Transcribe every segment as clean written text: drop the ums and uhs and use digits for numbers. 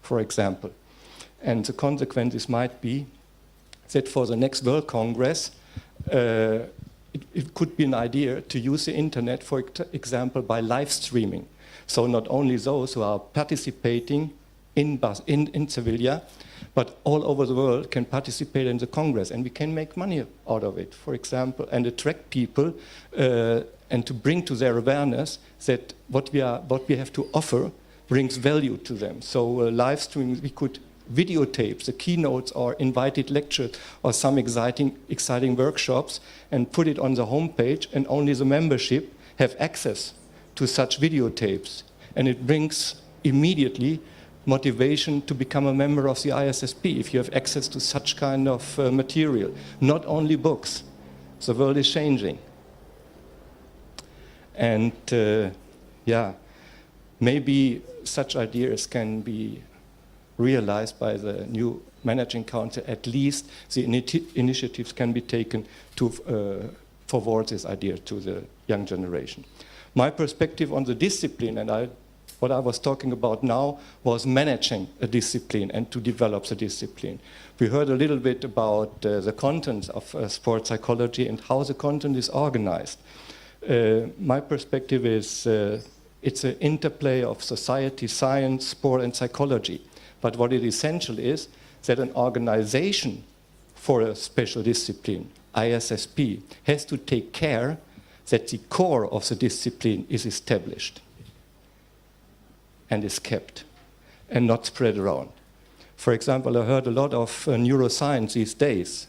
for example. And the consequences might be that for the next World Congress, it could be an idea to use the internet, for example, by live streaming. So not only those who are participating in Sevilla, but all over the world can participate in the Congress, and we can make money out of it, for example, and attract people and to bring to their awareness that what we have to offer brings value to them. So live streaming, we could videotape the keynotes or invited lectures or some exciting workshops and put it on the homepage, and only the membership have access to such videotapes. And it brings immediately motivation to become a member of the ISSP if you have access to such kind of material. Not only books. The world is changing. And yeah, maybe such ideas can be realized by the new managing council. At least the initiatives can be taken to forward this idea to the young generation. My perspective on the discipline, and what I was talking about now, was managing a discipline and to develop the discipline. We heard a little bit about the content of sports psychology and how the content is organized. My perspective is it's an interplay of society, science, sport, and psychology. But what is essential is that an organization for a special discipline, ISSP, has to take care that the core of the discipline is established and is kept and not spread around. For example, I heard a lot of neuroscience these days.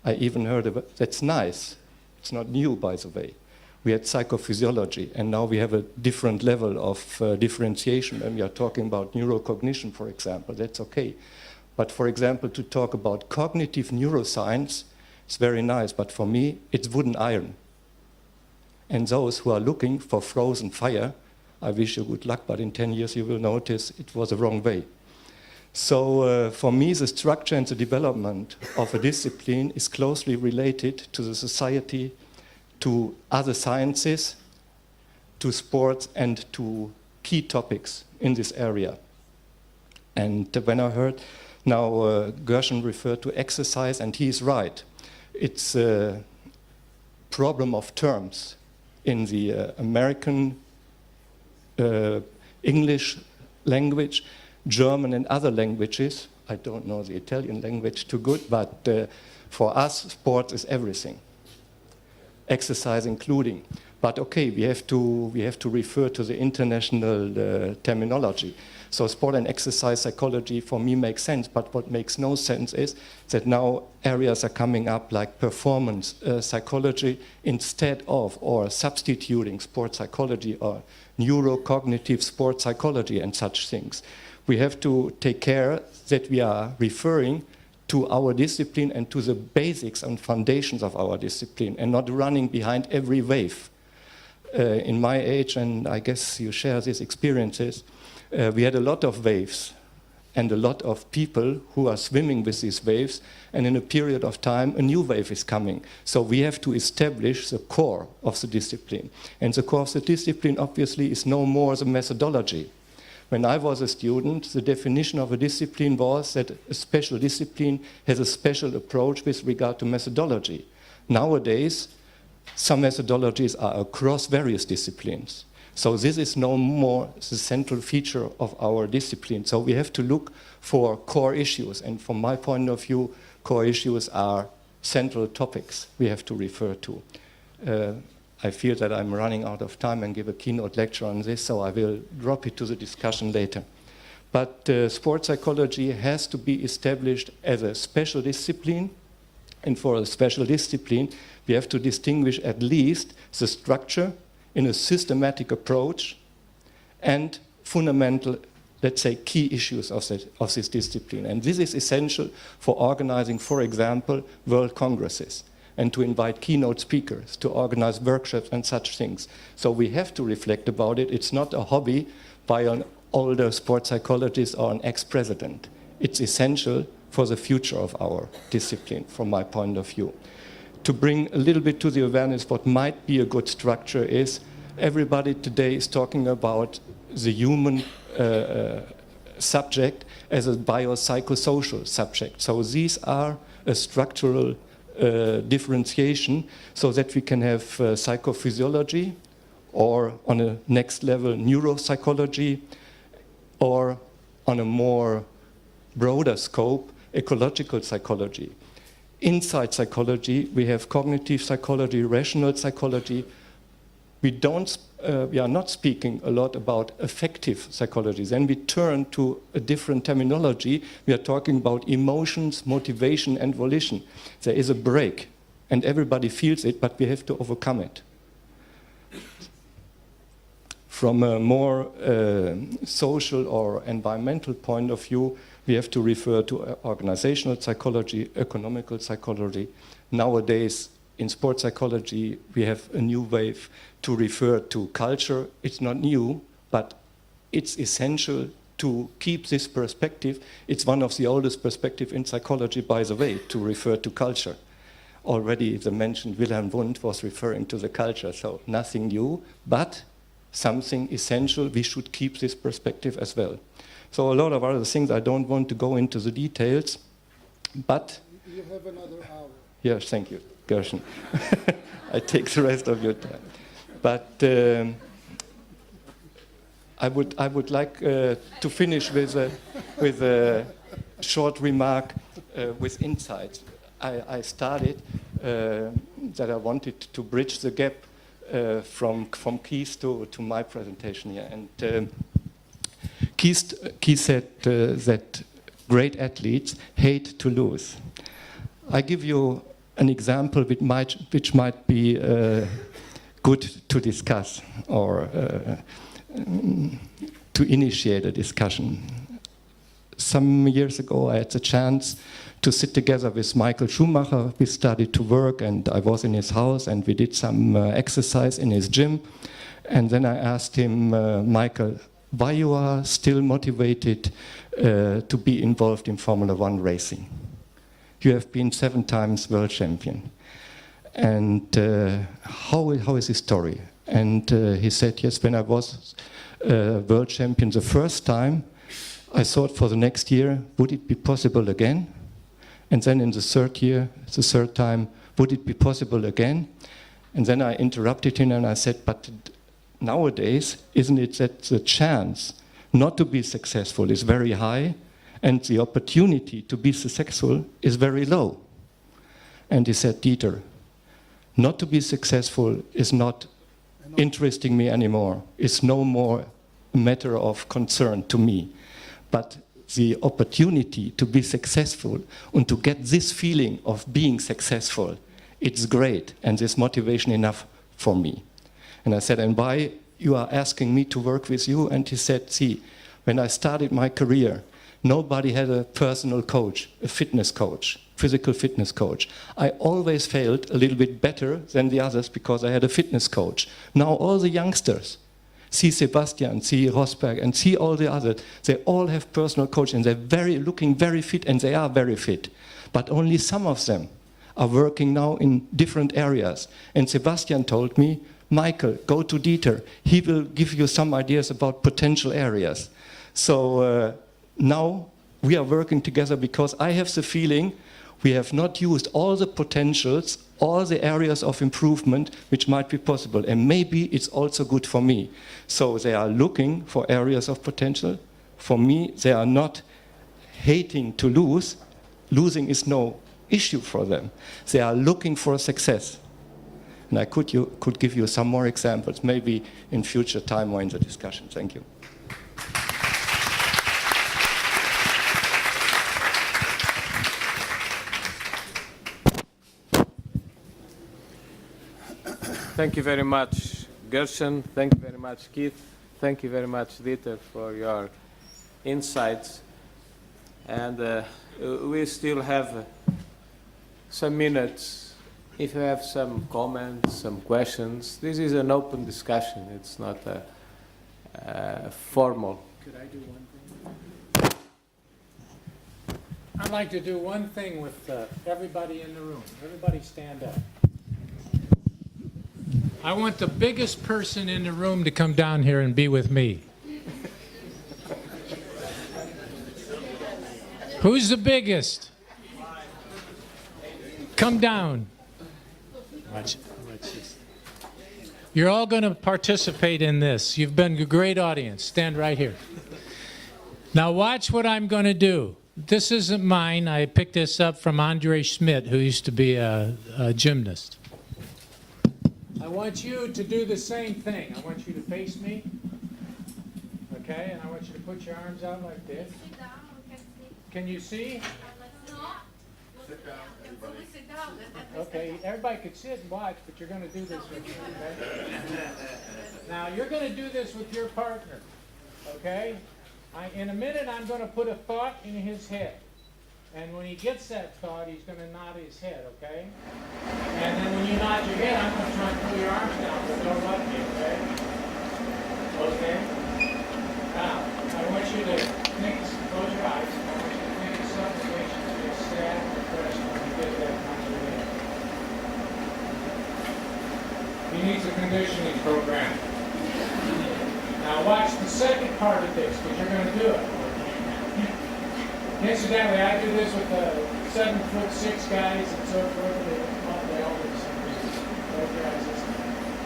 I even heard of it. That's nice. It's not new, by the way. We had psychophysiology, and now we have a different level of differentiation when we are talking about neurocognition, for example. That's okay. But for example, to talk about cognitive neuroscience, it's very nice, but for me, it's wood and iron. And those who are looking for frozen fire, I wish you good luck, but in 10 years you will notice it was the wrong way. So for me, the structure and the development of a discipline is closely related to the society, to other sciences, to sports, and to key topics in this area. And when I heard now Gershon referred to exercise, and he is right. It's a problem of terms in the American English language, German and other languages. I don't know the Italian language too good, but for us, sport is everything. Exercise including. But okay, we have to refer to the international terminology. So sport and exercise psychology for me makes sense, but what makes no sense is that now areas are coming up like performance psychology instead of or substituting sport psychology or neurocognitive sport psychology and such things. We have to take care that we are referring to our discipline and to the basics and foundations of our discipline and not running behind every wave. In my age, and I guess you share these experiences, we had a lot of waves and a lot of people who are swimming with these waves, and in a period of time a new wave is coming. So we have to establish the core of the discipline. And the core of the discipline obviously is no more the methodology. When I was a student, the definition of a discipline was that a special discipline has a special approach with regard to methodology. Nowadays, some methodologies are across various disciplines. So this is no more the central feature of our discipline. So we have to look for core issues. And from my point of view, core issues are central topics we have to refer to. I feel that I'm running out of time and give a keynote lecture on this, so I will drop it to the discussion later. But sports psychology has to be established as a special discipline, and for a special discipline, we have to distinguish at least the structure in a systematic approach and fundamental, let's say, key issues of this discipline. And this is essential for organizing, for example, world congresses, and to invite keynote speakers, to organize workshops and such things. So we have to reflect about it. It's not a hobby by an older sports psychologist or an ex-president. It's essential for the future of our discipline, from my point of view. To bring a little bit to the awareness, what might be a good structure is everybody today is talking about the human subject as a biopsychosocial subject. So these are a structural differentiation so that we can have psychophysiology, or on a next level neuropsychology, or on a more broader scope, ecological psychology. Inside psychology, we have cognitive psychology, rational psychology. We are not speaking a lot about affective psychology. Then we turn to a different terminology. We are talking about emotions, motivation, and volition. There is a break, and everybody feels it, but we have to overcome it. From a more social or environmental point of view, we have to refer to organizational psychology, economical psychology. Nowadays, in sports psychology, we have a new wave to refer to culture. It's not new, but it's essential to keep this perspective. It's one of the oldest perspectives in psychology, by the way, to refer to culture. Already the mentioned Wilhelm Wundt was referring to the culture, so nothing new, but something essential. We should keep this perspective as well. So a lot of other things, I don't want to go into the details, but... You have another hour. Yes, thank you, Gershon. I take the rest of your time. But I would like to finish with a short remark with insights. I started that I wanted to bridge the gap from Keith to my presentation here. And Keith said that great athletes hate to lose. I give you an example which might be good to discuss or to initiate a discussion. Some years ago, I had the chance to sit together with Michael Schumacher. We started to work, and I was in his house, and we did some exercise in his gym. And then I asked him, Michael, why you are still motivated to be involved in Formula One racing? You have been 7 times world champion. And how is his story? And he said, yes, when I was world champion the first time, I thought for the next year, would it be possible again? And then in the third year, the third time, would it be possible again? And then I interrupted him and I said, but nowadays, isn't it that the chance not to be successful is very high and the opportunity to be successful is very low? And he said, Dieter, not to be successful is not interesting me anymore. It's no more a matter of concern to me. But the opportunity to be successful and to get this feeling of being successful, it's great, and there's motivation enough for me. And I said, and why you are asking me to work with you? And he said, see, when I started my career, nobody had a personal coach, a fitness coach, physical fitness coach. I always felt a little bit better than the others because I had a fitness coach. Now all the youngsters, see Sebastian, see Rosberg, and see all the others, they all have personal coach, and they're looking very fit, and they are very fit. But only some of them are working now in different areas. And Sebastian told me, Michael, go to Dieter. He will give you some ideas about potential areas. So now we are working together because I have the feeling we have not used all the potentials, all the areas of improvement which might be possible. And maybe it's also good for me. So they are looking for areas of potential. For me, they are not hating to lose. Losing is no issue for them. They are looking for success. And I could give you some more examples, maybe in future time or in the discussion. Thank you. Thank you very much, Gershon. Thank you very much, Keith. Thank you very much, Dieter, for your insights. And we still have some minutes. If you have some comments, some questions, this is an open discussion. It's not a formal. Could I do one thing? I'd like to do one thing with everybody in the room. Everybody stand up. I want the biggest person in the room to come down here and be with me. Who's the biggest? Come down. Watch this. You're all going to participate in this. You've been a great audience. Stand right here. Now watch what I'm going to do. This isn't mine. I picked this up from Andre Schmidt, who used to be a gymnast. I want you to do the same thing. I want you to face me. Okay, and I want you to put your arms out like this. Can you see? Okay, everybody could sit and watch, but you're going to do this with me, okay? Now, you're going to do this with your partner, okay? In a minute, I'm going to put a thought in his head. And when he gets that thought, he's going to nod his head, okay? And then when you nod your head, I'm going to try and pull your arms down, but don't let me, okay? Okay? Now, I want you to think, close your eyes. I want you to think of some situation that you're sad and depressed when you get that nod your head. He needs a conditioning program. Now watch the second part of this, because you're going to do it. Incidentally, I do this with 7'6" guys and so forth. They always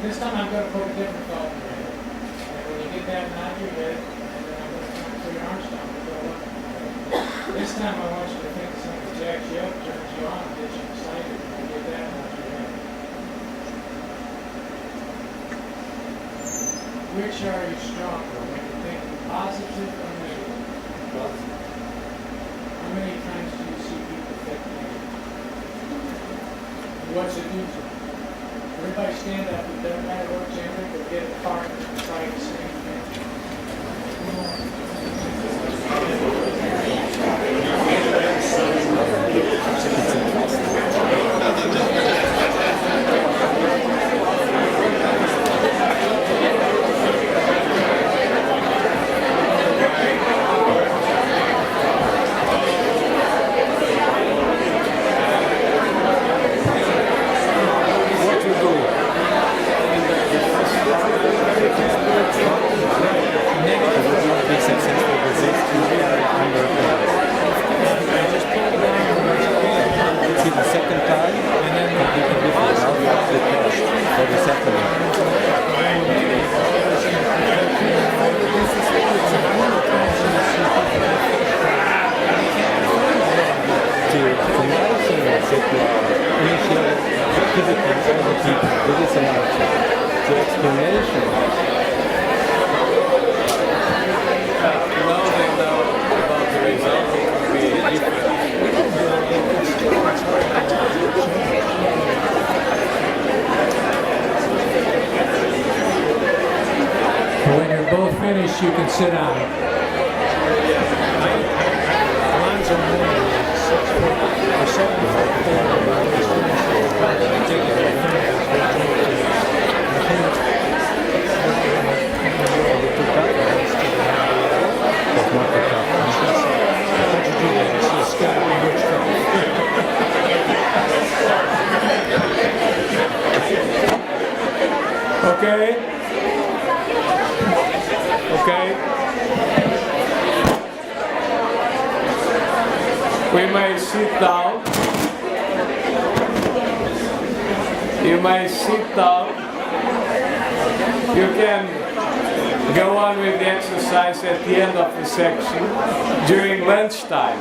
this time I'm going to put a different thought in your head. And when you get that nod your head, and then I'm going to try and put your arms down. This time I want you to think of something that jacks you up, turns you on, gets you excited. When you get that nod your head. Which are you stronger when you think positive or negative? How many times do you see people think negative? What's it do to them? Everybody stand up. It doesn't matter what gender, but get a partner and try the same thing. When you're both finished, you can sit down. Okay? Okay? We may sit down. You may sit down. You can go on with the exercise at the end of the section during lunchtime.